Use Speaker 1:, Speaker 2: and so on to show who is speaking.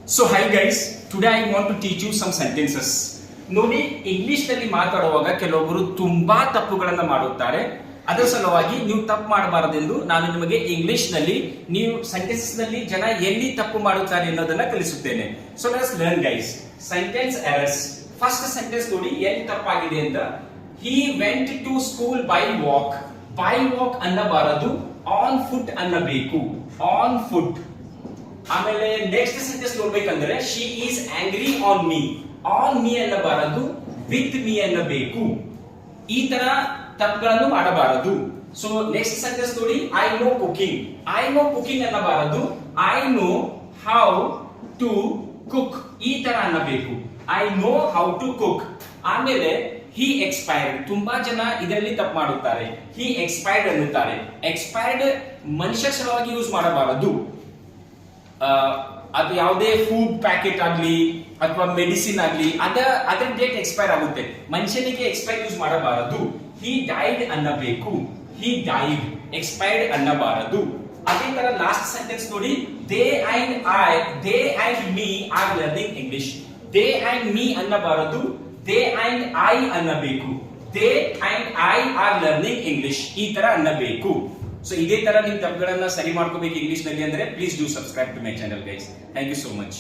Speaker 1: So hi guys, today I want to teach you some sentences. ನೋಡಿ English ನಲ್ಲಿ ಮಾತಾಡುವಾಗ ಕೆಲವೊಬ್ಬರು ತುಂಬಾ ತಪ್ಪುಗಳನ್ನ ಮಾಡುತ್ತಾರೆ. ಅದರ ಸಲುವಾಗಿ ನೀವು ತಪ್ಪು ಮಾಡಬಾರದೆಂದು ನಾನು ನಿಮಗೆ ಇಂಗ್ಲಿಷ್ ನಲ್ಲಿ ನೀವು ಸೆಂಟೆನ್ಸಸ್ ನಲ್ಲಿ ಜನ ಎಲ್ಲಿ ತಪ್ಪು ಮಾಡುತ್ತಾರೆ ಅನ್ನೋದನ್ನ ಕಲಿಸುತ್ತೇನೆ. So let's learn guys. Sentence errors. First sentence ನೋಡಿ ಎಲ್ಲಿ ತಪ್ಪಾಗಿದೆ ಅಂತ. He went to school by walk. By walk ಅನ್ನಬಾರದು, ಆನ್ ಫುಟ್ ಅನ್ನಬೇಕು. On foot. ಆಮೇಲೆ ನೆಕ್ಸ್ಟ್ ಸೆಂಟೆನ್ಸ್ ನೋಡ್ಬೇಕಂದ್ರೆ she is angry on me. On me ಅನ್ನಬಾರದು, ವಿತ್ ಮೀ ಅನ್ನಬೇಕು. ಈ ತರ ತಪ್ಪುಗಳನ್ನು ಮಾಡಬಾರದು. ಸೊ ನೆಕ್ಸ್ಟ್ ಸೆಂಟೆನ್ಸ್ ನೋಡಿ, I know cooking. I know cooking ಅನ್ನಬಾರದು, I know how to cook. ಈ ತರ ಅನ್ನಬೇಕು. I know how to cook. ಆಮೇಲೆ ಹಿ ಎಕ್ಸ್ಪೈರ್ಡ್. ತುಂಬಾ ಜನ ಇದರಲ್ಲಿ ತಪ್ಪು ಮಾಡುತ್ತಾರೆ. ಹಿ ಎಕ್ಸ್ಪೈರ್ಡ್ ಅನ್ನುತ್ತಾರೆ. ಎಕ್ಸ್ಪೈರ್ಡ್ ಮನುಷ್ಯ ಸಲುವಾಗಿ ಯೂಸ್ ಮಾಡಬಾರದು. ಅದು ಯಾವುದೇ ಫುಡ್ ಪ್ಯಾಕೆಟ್ ಆಗ್ಲಿ ಅಥವಾ ಮೆಡಿಸಿನ್ ಆಗ್ಲಿ ಅದರ ಡೇಟ್ ಎಕ್ಸ್ಪೈರ್ ಆಗುತ್ತೆ. ಮನುಷ್ಯನಿಗೆ ಎಕ್ಸ್ಪೈರ್ ಯೂಸ್ ಮಾಡಬಾರದು. ಹಿ ಡೈಡ್ ಅನ್ನಬೇಕು. He died. ಎಕ್ಸ್ಪೈರ್ಡ್ ಅನ್ನಬಾರದು. ಅದೇ ತರ ಲಾಸ್ಟ್ ಸೆಂಟೆನ್ಸ್ ನೋಡಿ, they and me are learning English. They and me ಅನ್ನಬಾರದು, ದೇ ಅಂಡ್ ಐ ಅನ್ನಬೇಕು. They and I are learning English. ಈ ತರ ಅನ್ನಬೇಕು. ಸೊ ಇದೇ ತರ ನೀವು ತಪ್ಪುಗಳನ್ನ ಸರಿ ಮಾಡ್ಕೋಬೇಕು ಇಂಗ್ಲಿಷ್ ನಲ್ಲಿ ಅಂದ್ರೆ please do subscribe to my channel guys. Thank you so much.